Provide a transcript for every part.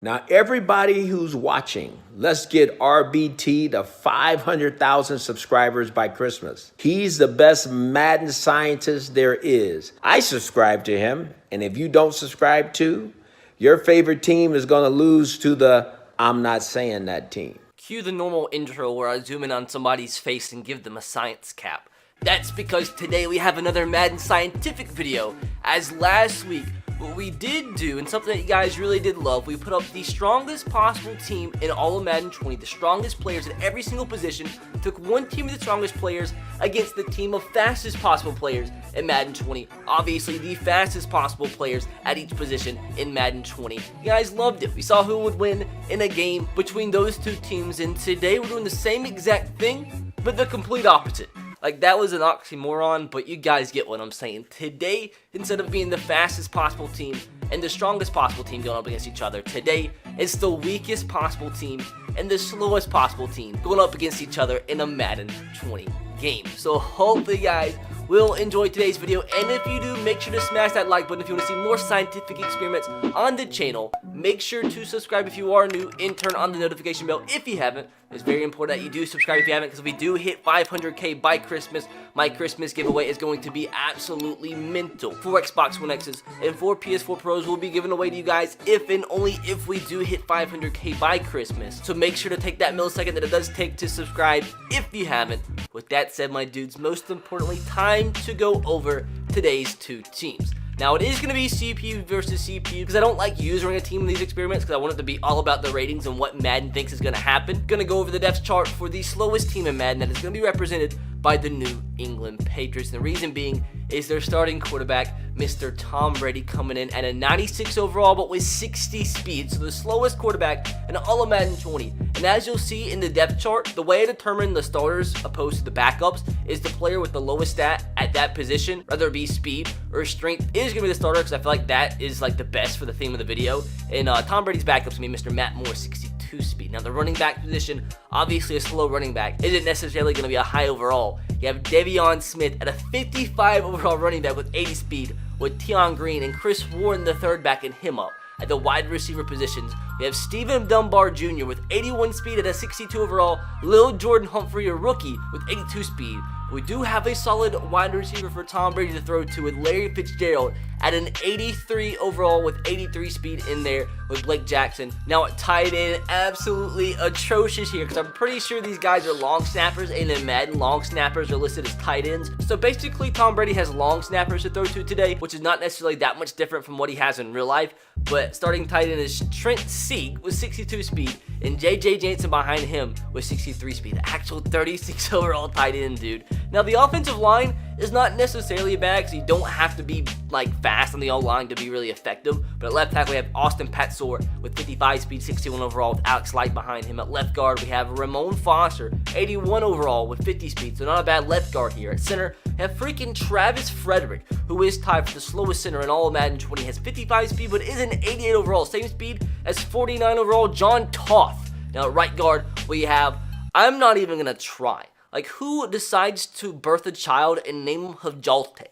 Now, everybody who's watching, let's get RBT to 500,000 subscribers by Christmas. He's the best Madden scientist there is. I subscribe to him, and if you don't subscribe to, your favorite team is going to lose to the I'm not saying that team. Cue the normal intro where I zoom in on somebody's face and give them a science cap. That's because today we have another Madden scientific video, as last week, what we did do, and something that you guys really did love, we put up the strongest possible team in all of Madden 20, the strongest players at every single position, took one team of the strongest players against the team of fastest possible players in Madden 20. Obviously, the fastest possible players at each position in Madden 20. You guys loved it. We saw who would win in a game between those two teams, and today we're doing the same exact thing, but the complete opposite. Like, that was an oxymoron, but you guys get what I'm saying. Today, instead of being the fastest possible team and the strongest possible team going up against each other, today it's the weakest possible team and the slowest possible team going up against each other in a Madden 20 game. So hopefully, guys, will enjoy today's video, and if you do, make sure to smash that like button if you want to see more scientific experiments on the channel. Make sure to subscribe if you are new and turn on the notification bell if you haven't. It's very important that you do subscribe if you haven't, because if we do hit 500k by Christmas, my Christmas giveaway is going to be absolutely mental. 4 Xbox One X's and 4 PS4 Pros will be given away to you guys if and only if we do hit 500k by Christmas. So make sure to take that millisecond that it does take to subscribe if you haven't. With that said, my dudes, most importantly, time to go over today's two teams. Now, it is going to be CPU versus CPU because I don't like using a team in these experiments because I want it to be all about the ratings and what Madden thinks is going to happen. Going to go over the depth chart for the slowest team in Madden that is going to be represented by the New England Patriots. And the reason being is their starting quarterback, Mr. Tom Brady, coming in at a 96 overall but with 60 speed. So the slowest quarterback in all of Madden 20. And as you'll see in the depth chart, the way I determine the starters opposed to the backups is the player with the lowest stat at that position, whether it be speed or strength, is going to be the starter because I feel like that is like the best for the theme of the video. And Tom Brady's backup's going to be Mr. Matt Moore, 62 speed. Now, the running back position, obviously a slow running back, isn't necessarily going to be a high overall. You have De'Veon Smith at a 55 overall running back with 80 speed, with Tion Green and Chris Warren, the third, backing him up. At the wide receiver positions, we have Stephen Dunbar Jr. with 81 speed at a 62 overall, Lil Jordan Humphrey, a rookie, with 82 speed. We do have a solid wide receiver for Tom Brady to throw to with Larry Fitzgerald at an 83 overall with 83 speed in there with Blake Jackson. Now at tight end, absolutely atrocious here because I'm pretty sure these guys are long snappers, and in Madden, long snappers are listed as tight ends. So basically, Tom Brady has long snappers to throw to today, which is not necessarily that much different from what he has in real life. But starting tight end is Trent Sieg with 62 speed and JJ Jansen behind him with 63 speed. The actual 36 overall tight end, dude. Now the offensive line is not necessarily bad because you don't have to be like fast on the O-line to be really effective. But at left tackle we have Austin Patzor with 55 speed, 61 overall with Alex Light behind him. At left guard we have Ramon Foster, 81 overall with 50 speed, so not a bad left guard here. At center we have freaking Travis Frederick, who is tied for the slowest center in all of Madden 20. Has 55 speed but is an 88 overall, same speed as 49 overall Jon Toth. Now at right guard we have, I'm not even gonna try. Like, who decides to birth a child and name him Hajalte?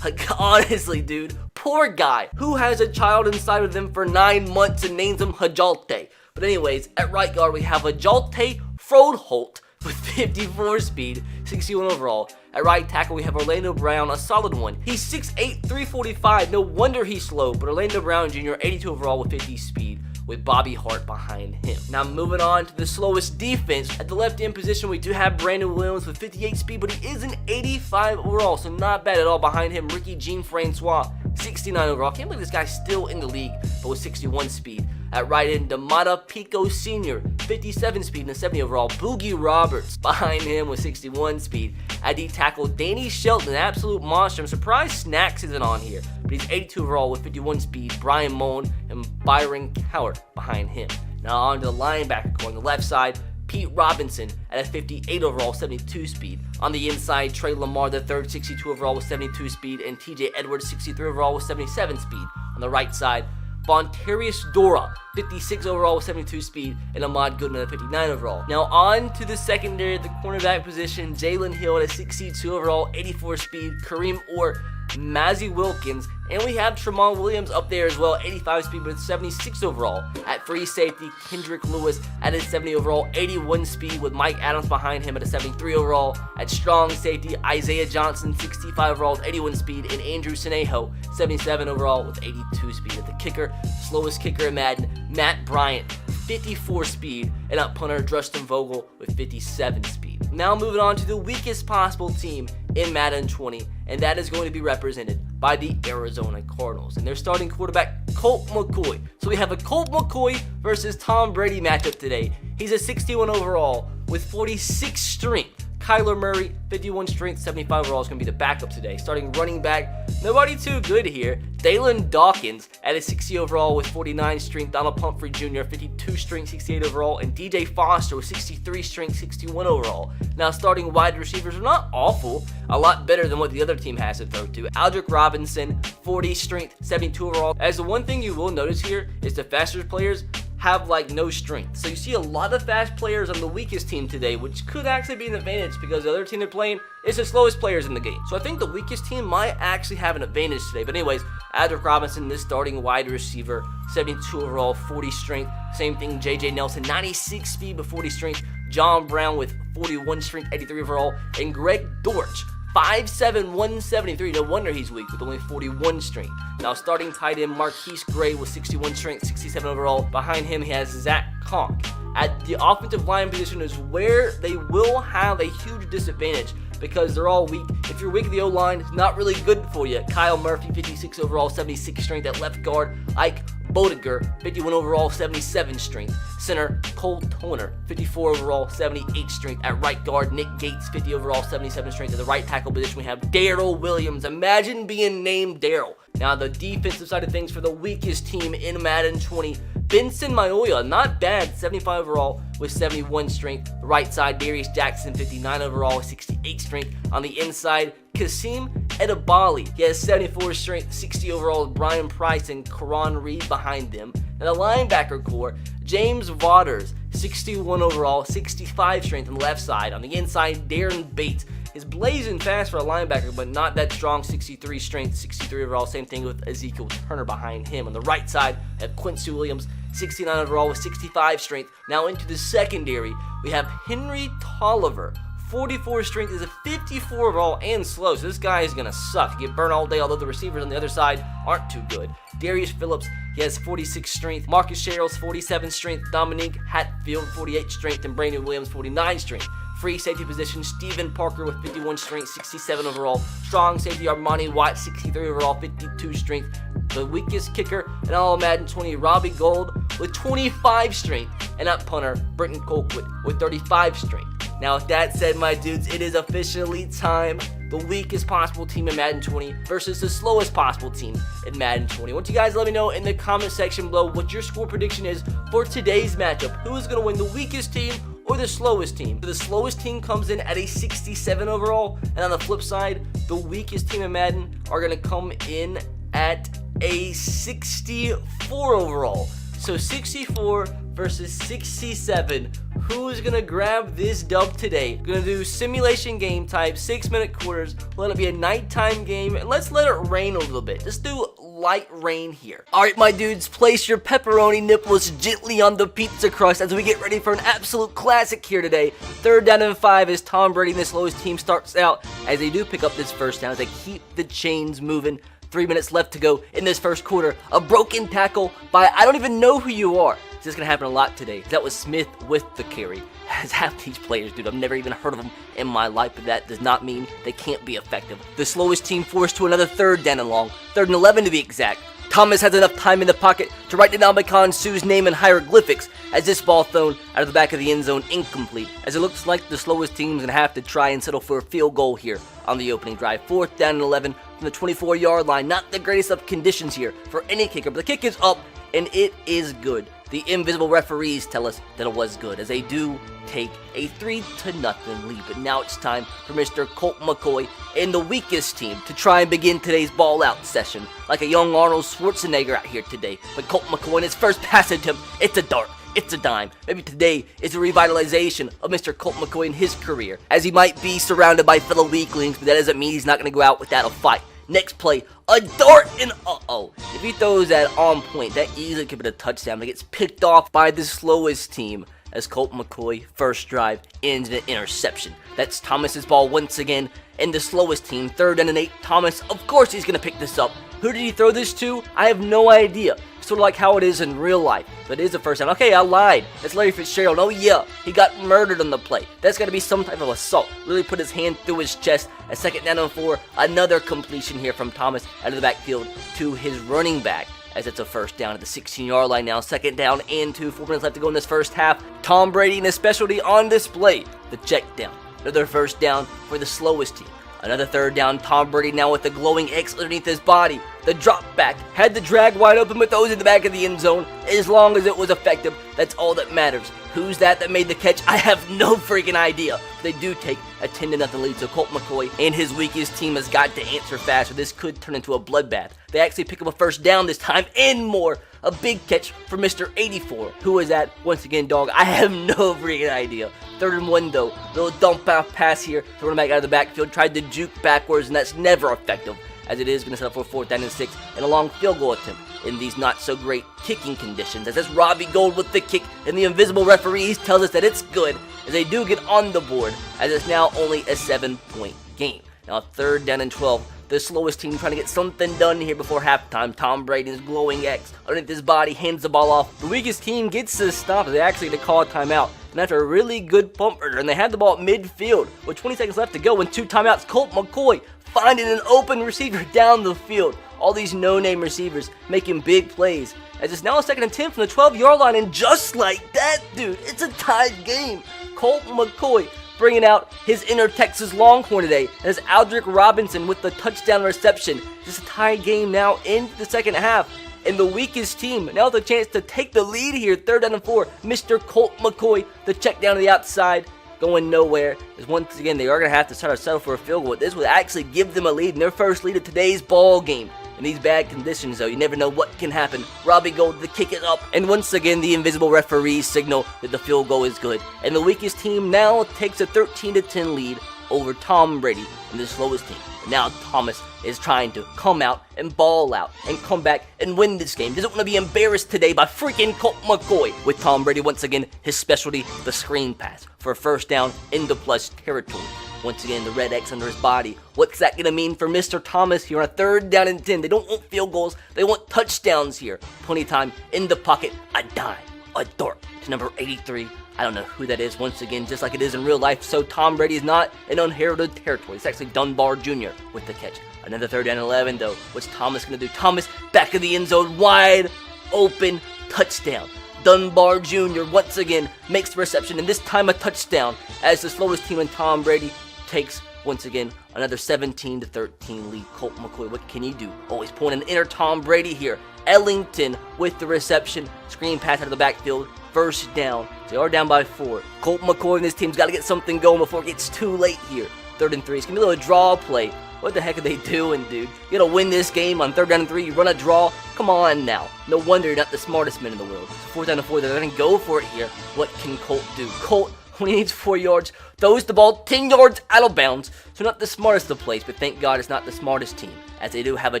Like, honestly, dude, poor guy. Who has a child inside of them for 9 months and names him Hajalte? But anyways, at right guard, we have Hajalte Froholt with 54 speed, 61 overall. At right tackle, we have Orlando Brown, a solid one. He's 6'8", 345. No wonder he's slow, but Orlando Brown Jr., 82 overall with 50 speed, with Bobby Hart behind him. Now moving on to the slowest defense. At the left end position, we do have Brandon Williams with 58 speed, but he is an 85 overall, so not bad at all. Behind him, Ricky Jean-Francois, 69 overall. Can't believe this guy's still in the league, but with 61 speed. At right end, Damata Pico Sr., 57 speed and a 70 overall. Boogie Roberts behind him with 61 speed. At D tackle, Danny Shelton, an absolute monster. I'm surprised Snacks isn't on here, but he's 82 overall with 51 speed. Brian Moan and Byron Cowart behind him. Now on to the linebacker on the left side, Pete Robinson at a 58 overall, 72 speed. On the inside, Trey Lamar III, 62 overall with 72 speed, and TJ Edwards, 63 overall with 77 speed. On the right side, Bontarius Dora, 56 overall with 72 speed, and Ahmad Goodman at 59 overall. Now on to the secondary, the cornerback position, Jalen Hill at a 62 overall, 84 speed, Kareem Orr Mazzy Wilkins, and we have Tramon Williams up there as well, 85 speed with 76 overall. At free safety, Kendrick Lewis at his 70 overall, 81 speed with Mike Adams behind him at a 73 overall. At strong safety, Isaiah Johnson, 65 overall with 81 speed, and Andrew Sineho, 77 overall with 82 speed. At the kicker, slowest kicker in Madden, Matt Bryant, 54 speed, and at punter, Justin Vogel with 57 speed. Now moving on to the weakest possible team in Madden 20, and that is going to be represented by the Arizona Cardinals and their starting quarterback, Colt McCoy. So we have a Colt McCoy versus Tom Brady matchup today. He's a 61 overall with 46 strength. Kyler Murray, 51 strength, 75 overall is going to be the backup today. Starting running back, nobody too good here. Dalen Dawkins at a 60 overall with 49 strength. Donnel Pumphrey Jr., 52 strength, 68 overall. And DJ Foster with 63 strength, 61 overall. Now starting wide receivers are not awful. A lot better than what the other team has to throw to. Aldrick Robinson, 40 strength, 72 overall. As the one thing you will notice here is the faster players have like no strength. So you see a lot of fast players on the weakest team today, which could actually be an advantage because the other team they're playing is the slowest players in the game. So I think the weakest team might actually have an advantage today. But anyways, Aldrick Robinson, this starting wide receiver, 72 overall, 40 strength. Same thing, JJ Nelson, 96 speed but 40 strength. John Brown with 41 strength, 83 overall. And Greg Dortch, 5'7", 173. No wonder he's weak with only 41 strength. Now starting tight end Marquise Gray with 61 strength, 67 overall. Behind him he has Zach Conk. At the offensive line position is where they will have a huge disadvantage because they're all weak. If you're weak at the O-line, it's not really good for you. Kyle Murphy, 56 overall, 76 strength at left guard. Ike Bodiger, 51 overall, 77 strength. Center, Cole Toner, 54 overall, 78 strength. At right guard, Nick Gates, 50 overall, 77 strength. At the right tackle position, we have Daryl Williams. Imagine being named Daryl. Now, the defensive side of things for the weakest team in Madden 20, Benson Mayoya, not bad, 75 overall with 71 strength. Right side, Darius Jackson, 59 overall, 68 strength. On the inside, Kasim Edebali, he has 74 strength, 60 overall with Brian Price and Karan Reed behind them. And the linebacker core, James Waters, 61 overall, 65 strength on the left side. On the inside, Darren Bates is blazing fast for a linebacker, but not that strong, 63 strength, 63 overall. Same thing with Ezekiel Turner behind him. On the right side, we have Quincy Williams, 69 overall with 65 strength. Now into the secondary, we have Henry Tolliver, 44 strength, is a 54 overall and slow, so this guy is going to suck. Get burned all day, although the receivers on the other side aren't too good. Darius Phillips, he has 46 strength. Marcus Sherrills, 47 strength. Dominique Hatfield, 48 strength. And Brandon Williams, 49 strength. Free safety position, Steven Parker with 51 strength, 67 overall. Strong safety, Armani White, 63 overall, 52 strength. The weakest kicker in all of Madden 20, Robbie Gold with 25 strength. And at punter, Britton Colquitt with 35 strength. Now, with that said, my dudes, it is officially time. The weakest possible team in Madden 20 versus the slowest possible team in Madden 20. I want you guys to let me know in the comment section below what your score prediction is for today's matchup. Who is going to win, the weakest team or the slowest team? The slowest team comes in at a 67 overall, and on the flip side, the weakest team in Madden are going to come in at a 64 overall. So 64 versus 67. Who's gonna grab this dub today? Gonna do simulation game type, 6-minute quarters. Let it be a nighttime game, and let's let it rain a little bit. Just do light rain here. All right, my dudes, place your pepperoni nipples gently on the pizza crust as we get ready for an absolute classic here today. 3rd down and 5 as Tom Brady and the slowest team starts out as they do pick up this first down as they keep the chains moving. 3 minutes left to go in this first quarter. A broken tackle by I don't even know who you are. This is going to happen a lot today. That was Smith with the carry. As half these players, dude, I've never even heard of them in my life, but that does not mean they can't be effective. The slowest team forced to another 3rd down and long. 3rd and 11 to be exact. Thomas has enough time in the pocket to write down Ndamukong Suh's name in hieroglyphics as this ball thrown out of the back of the end zone incomplete. As it looks like the slowest team's going to have to try and settle for a field goal here on the opening drive. 4th down and 11 from the 24-yard line. Not the greatest of conditions here for any kicker, but the kick is up and it is good. The invisible referees tell us that it was good as they do take a 3-0 lead. But now it's time for Mr. Colt McCoy and the weakest team to try and begin today's ball out session. Like a young Arnold Schwarzenegger out here today. But Colt McCoy in his first pass attempt, it's a dart. It's a dime. Maybe today is a revitalization of Mr. Colt McCoy in his career, as he might be surrounded by fellow weaklings, but that doesn't mean he's not going to go out without a fight. Next play, a dart, and if he throws that on point, that easily could be a touchdown, but it gets picked off by the slowest team as Colt McCoy, first drive, ends in an interception. That's Thomas's ball once again, and the slowest team, 3rd and 8. Thomas, of course he's going to pick this up. Who did he throw this to? I have no idea. Sort of like how it is in real life, but it is a first down. Okay, I lied. That's Larry Fitzgerald. Oh yeah, he got murdered on the play. That's got to be some type of assault. Really put his hand through his chest. A 2nd down and 4. Another completion here from Thomas out of the backfield to his running back, as it's a first down at the 16-yard line now. 2nd down and 2. 4 minutes left to go in this first half. Tom Brady and his specialty on display. The check down. Another first down for the slowest team. Another 3rd down. Tom Brady now with the glowing X underneath his body. The drop back had the drag wide open, but those in the back of the end zone. As long as it was effective, that's all that matters. Who's that made the catch? I have no freaking idea. They do take a 10-0 lead, so Colt McCoy and his weakest team has got to answer fast, or this could turn into a bloodbath. They actually pick up a first down this time and more. A big catch for Mr. 84. Who is that? Once again, dog, I have no freaking idea. 3rd and 1 though. Little dump off pass here. Throwing back out of the backfield. Tried to juke backwards, and that's never effective, as it is going to set up for 4th down and 6 and a long field goal attempt in these not so great kicking conditions. As that's Robbie Gould with the kick, and the invisible referees tells us that it's good, as they do get on the board, as it's now only a 7-point game. Now 3rd down and 12. The slowest team trying to get something done here before halftime. Tom Brady's glowing X underneath his body, hands the ball off. The weakest team gets the stop. They actually get to call a timeout. And after a really good pump burner, and they had the ball at midfield with 20 seconds left to go and 2 timeouts, Colt McCoy finding an open receiver down the field. All these no-name receivers making big plays, as it's now a 2nd and 10 from the 12-yard line, and just like that, dude, it's a tied game. Colt McCoy bringing out his inner Texas Longhorn today, as Aldrick Robinson with the touchdown reception. Just a tie game now in the second half, and the weakest team now with a chance to take the lead here. 3rd down and 4. Mr. Colt McCoy, the check down to the outside, going nowhere, as once again they are going to have to try to settle for a field goal. This would actually give them a lead, and their first lead of today's ball game. In these bad conditions, though, you never know what can happen. Robbie Gould, the kick it up, and once again, the invisible referees signal that the field goal is good. And the weakest team now takes a 13-10 lead over Tom Brady and the slowest team. And now Thomas is trying to come out and ball out and come back and win this game. Doesn't want to be embarrassed today by freaking Colt McCoy. With Tom Brady, once again, his specialty, the screen pass for a first down in the plus territory. Once again, the red X under his body. What's that going to mean for Mr. Thomas here on a 3rd down and 10? They don't want field goals. They want touchdowns here. Plenty of time in the pocket. A dime. A dart to number 83. I don't know who that is. Once again, just like it is in real life, so Tom Brady is not in unheralded territory. It's actually Dunbar Jr. with the catch. Another 3rd down and 11, though. What's Thomas going to do? Thomas back of the end zone. Wide open touchdown. Dunbar Jr. once again makes the reception, and this time a touchdown, as the slowest team in Tom Brady takes, once again, another 17-13 lead. Colt McCoy, what can he do? Always pulling an inner Tom Brady here. Ellington with the reception. Screen pass out of the backfield. First down. They are down by 4. Colt McCoy and his team's got to get something going before it gets too late here. 3rd and 3. It's going to be a little draw play. What the heck are they doing, dude? You got to win this game on 3rd down and 3. You run a draw. Come on now. No wonder you're not the smartest man in the world. So 4th down and 4. They're going to go for it here. What can Colt do? Colt, when he needs 4 yards, throws the ball 10 yards out of bounds. So not the smartest of plays, but thank God it's not the smartest team, as they do have a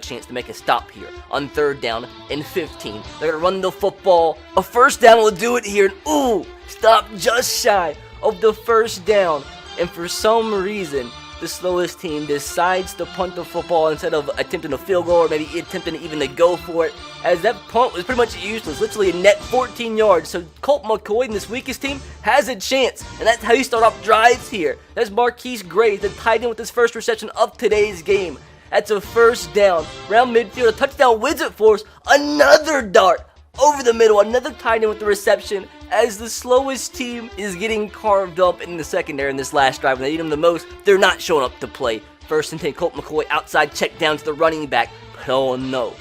chance to make a stop here on 3rd down and 15. They're going to run the football. A first down will do it here. And ooh, stop just shy of the first down. And for some reason, the slowest team decides to punt the football instead of attempting a field goal, or maybe attempting even to go for it, as that punt was pretty much useless, literally a net 14 yards. So Colt McCoy and this weakest team has a chance, and that's how you start off drives here. That's Marquise Gray, the tight end with his first reception of today's game. That's a first down, around midfield, a touchdown wins it for us. Another dart over the middle, another tight end with the reception, as the slowest team is getting carved up in the secondary in this last drive. When they need them the most, they're not showing up to play. 1st and 10, Colt McCoy outside, check down to the running back. But oh no,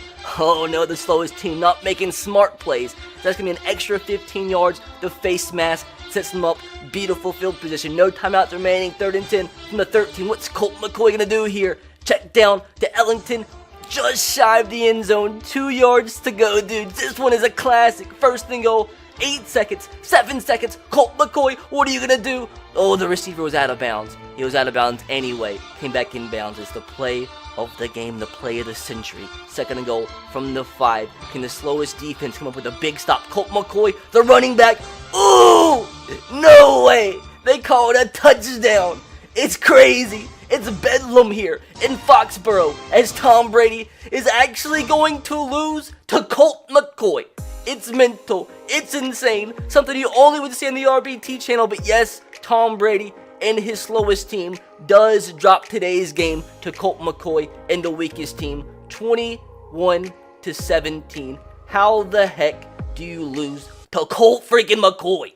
the slowest team not making smart plays. So that's going to be an extra 15 yards. The face mask sets them up. Beautiful field position. No timeouts remaining. 3rd and 10 from the 13. What's Colt McCoy going to do here? Check down to Ellington. Just shy of the end zone. 2 yards to go, dude. This one is a classic. 1st and goal 8 seconds, 7 seconds. Colt McCoy, what are you gonna do? Oh, the receiver was out of bounds. He was out of bounds anyway. Came back in bounds. It's the play of the game, the play of the century. 2nd and goal from the 5. Can the slowest defense come up with a big stop? Colt McCoy, the running back. Ooh, no way. They call it a touchdown. It's crazy. It's bedlam here in Foxborough as Tom Brady is actually going to lose to Colt McCoy. It's mental. It's insane. Something you only would see on the RBT channel. But yes, Tom Brady and his slowest team does drop today's game to Colt McCoy and the weakest team, 21-17. How the heck do you lose to Colt freaking McCoy?